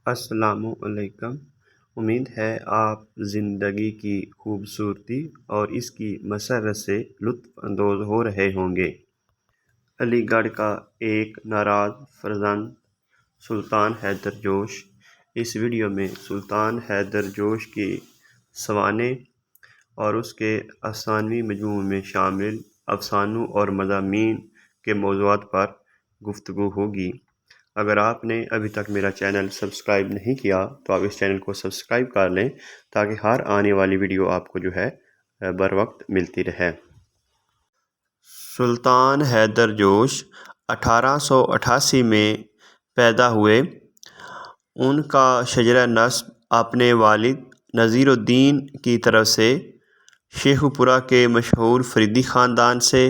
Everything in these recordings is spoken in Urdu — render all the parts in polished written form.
السلام علیکم۔ امید ہے آپ زندگی کی خوبصورتی اور اس کی مسرت سے لطف اندوز ہو رہے ہوں گے۔ علی گڑھ کا ایک ناراض فرزند سلطان حیدر جوش۔ اس ویڈیو میں سلطان حیدر جوش کی سوانح اور اس کے افسانوی مجموعوں میں شامل افسانوں اور مضامین کے موضوعات پر گفتگو ہوگی۔ اگر آپ نے ابھی تک میرا چینل سبسکرائب نہیں کیا تو آپ اس چینل کو سبسکرائب کر لیں تاکہ ہر آنے والی ویڈیو آپ کو بر وقت ملتی رہے۔ سلطان حیدر جوش 1888 میں پیدا ہوئے۔ ان کا شجرہ نسب اپنے والد نذیر الدین کی طرف سے شیخو پورہ کے مشہور فریدی خاندان سے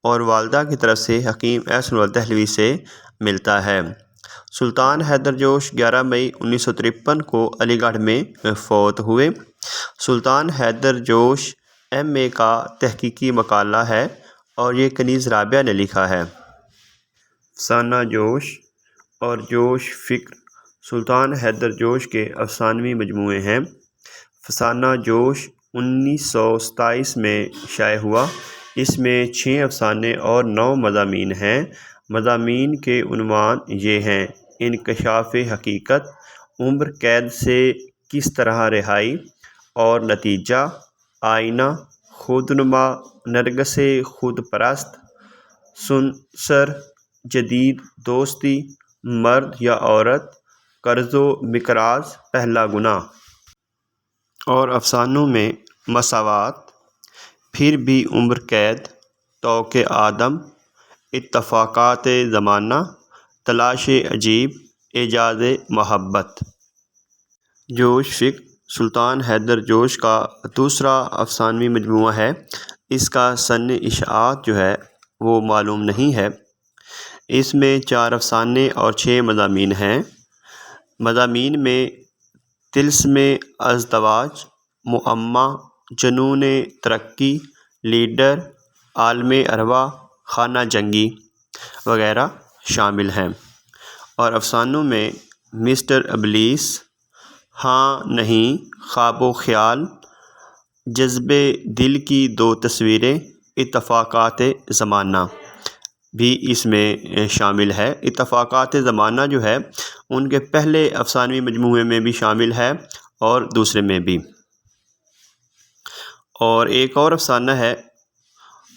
اور والدہ کی طرف سے حکیم احسن اللہ دہلوی سے ملتا ہے۔ سلطان حیدر جوش 11 مئی 1953 کو علی گڑھ میں فوت ہوئے۔ سلطان حیدر جوش MA کا تحقیقی مقالہ ہے اور یہ کنیز رابعہ نے لکھا ہے۔ افسانہ جوش اور جوش فکر سلطان حیدر جوش کے افسانوی مجموعے ہیں۔ افسانہ جوش 1927 میں شائع ہوا۔ اس میں 6 افسانے اور 9 مضامین ہیں۔ مضامین کے عنوان یہ ہیں: انکشاف حقیقت، عمر قید سے کس طرح رہائی اور نتیجہ، آئینہ، خودنما، نرگس خود پرست، سنسر، جدید دوستی، مرد یا عورت، قرض و مقراض، پہلا گناہ۔ اور افسانوں میں مساوات، پھر بھی عمر قید، طوق آدم، اتفاقات زمانہ، تلاش عجیب، اعجاز محبت۔ جوش فکر سلطان حیدر جوش کا دوسرا افسانوی مجموعہ ہے۔ اس کا سن اشاعت وہ معلوم نہیں ہے۔ اس میں 4 افسانے اور 6 مضامین ہیں۔ مضامین میں طلسم ازدواج، معمہ، جنون ترقی، لیڈر، عالم ارواح، خانہ جنگی وغیرہ شامل ہیں۔ اور افسانوں میں مسٹر ابلیس، ہاں نہیں، خواب و خیال، جذبِ دل کی 2 تصویریں، اتفاقات زمانہ بھی اس میں شامل ہے۔ اتفاقات زمانہ ان کے پہلے افسانوی مجموعے میں بھی شامل ہے اور دوسرے میں بھی۔ اور ایک اور افسانہ ہے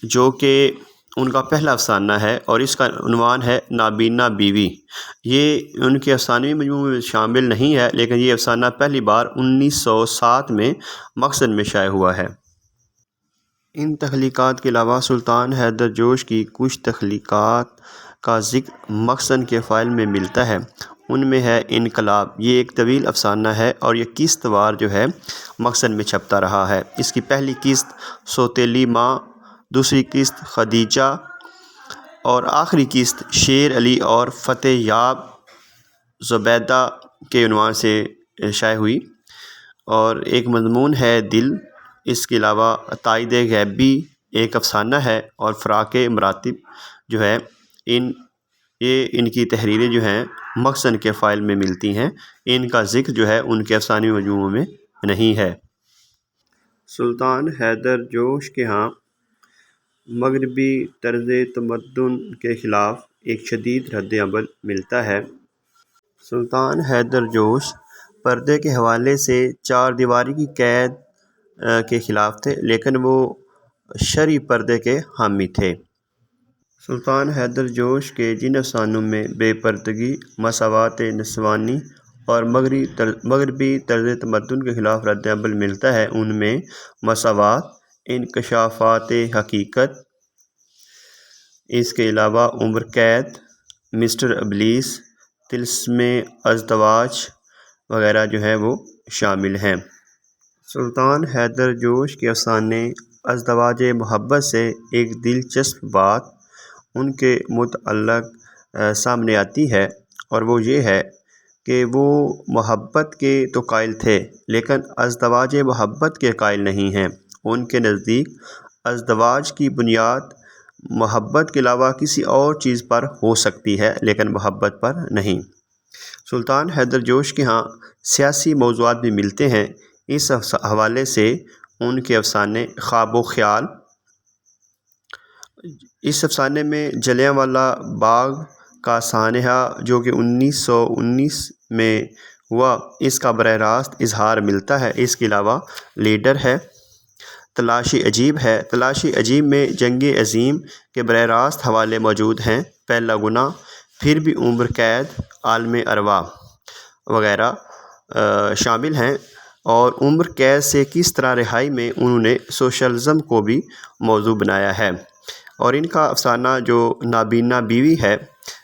جو کہ ان کا پہلا افسانہ ہے اور اس کا عنوان ہے نابینا بیوی۔ یہ ان کے افسانوی مجموعے میں شامل نہیں ہے، لیکن یہ افسانہ پہلی بار 1907 میں مخزن میں شائع ہوا ہے۔ ان تخلیقات کے علاوہ سلطان حیدر جوش کی کچھ تخلیقات کا ذکر مخزن کے فائل میں ملتا ہے۔ ان میں ہے انقلاب۔ یہ ایک طویل افسانہ ہے اور یہ قسط وار مخزن میں چھپتا رہا ہے۔ اس کی پہلی قسط سوتیلی ماں، دوسری قسط خدیجہ اور آخری قسط شیر علی اور فتح یاب زبیدہ کے عنوان سے شائع ہوئی۔ اور ایک مضمون ہے دل۔ اس کے علاوہ تائید غیبی ایک افسانہ ہے اور فراق مراتب ان کی تحریریں مخزن کے فائل میں ملتی ہیں۔ ان کا ذکر ان کے افسانوی مجموعوں میں نہیں ہے۔ سلطان حیدر جوش کے ہاں مغربی طرز تمدن کے خلاف ایک شدید رد عمل ملتا ہے۔ سلطان حیدر جوش پردے کے حوالے سے 4 دیواری کی قید کے خلاف تھے، لیکن وہ شرعی پردے کے حامی تھے۔ سلطان حیدر جوش کے جن افسانوں میں بے پردگی، مساوات نسوانی اور مغربی طرز تمدن کے خلاف رد عمل ملتا ہے، ان میں مساوات، انکشافات حقیقت، اس کے علاوہ عمر قید، مسٹر ابلیس، طلسم ازدواج وغیرہ وہ شامل ہیں۔ سلطان حیدر جوش کے افسانے ازدواج محبت سے ایک دلچسپ بات ان کے متعلق سامنے آتی ہے اور وہ یہ ہے کہ وہ محبت کے تو قائل تھے لیکن ازدواج محبت کے قائل نہیں ہیں۔ ان کے نزدیک ازدواج کی بنیاد محبت کے علاوہ کسی اور چیز پر ہو سکتی ہے لیکن محبت پر نہیں۔ سلطان حیدر جوش کے ہاں سیاسی موضوعات بھی ملتے ہیں۔ اس حوالے سے ان کے افسانے خواب و خیال، اس افسانے میں جلیانوالہ باغ کا سانحہ جو کہ 1919 میں ہوا، اس کا براہ راست اظہار ملتا ہے۔ اس کے علاوہ لیڈر ہے، تلاشی عجیب ہے۔ تلاشی عجیب میں جنگ عظیم کے براہ راست حوالے موجود ہیں۔ پہلا گناہ، پھر بھی عمر قید، عالم ارواح وغیرہ شامل ہیں، اور عمر قید سے کس طرح رہائی میں انہوں نے سوشلزم کو بھی موضوع بنایا ہے۔ اور ان کا افسانہ جو نابینا بیوی ہے،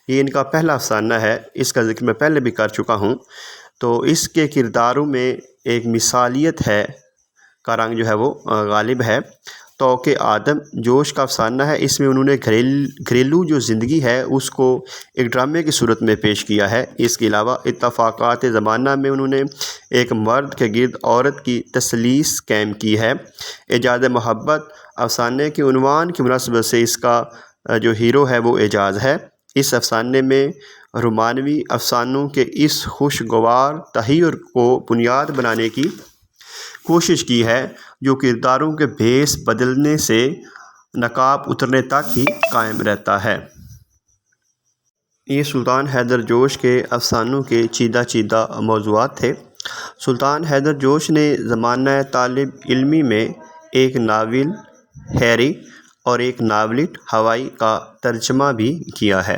یہ ان کا پہلا افسانہ ہے۔ اس کا ذکر میں پہلے بھی کر چکا ہوں۔ تو اس کے کرداروں میں ایک مثالیت ہے کا رنگ جو ہے وہ غالب ہے۔ توق آدم جوش کا افسانہ ہے۔ اس میں انہوں نے گھریلو جو زندگی ہے اس کو ایک ڈرامے کی صورت میں پیش کیا ہے۔ اس کے علاوہ اتفاقات زمانہ میں انہوں نے ایک مرد کے گرد عورت کی تثلیث قائم کی ہے۔ اعجاز محبت افسانے کے عنوان کی مناسبت سے اس کا جو ہیرو ہے وہ اعجاز ہے۔ اس افسانے میں رومانوی افسانوں کے اس خوشگوار تحیر کو بنیاد بنانے کی کوشش کی ہے جو کرداروں کے بھیس بدلنے سے نقاب اترنے تک ہی قائم رہتا ہے۔ یہ سلطان حیدر جوش کے افسانوں کے چیدہ موضوعات تھے۔ سلطان حیدر جوش نے زمانہ طالب علمی میں ایک ناول ہیری اور ایک ناولٹ ہوائی کا ترجمہ بھی کیا ہے۔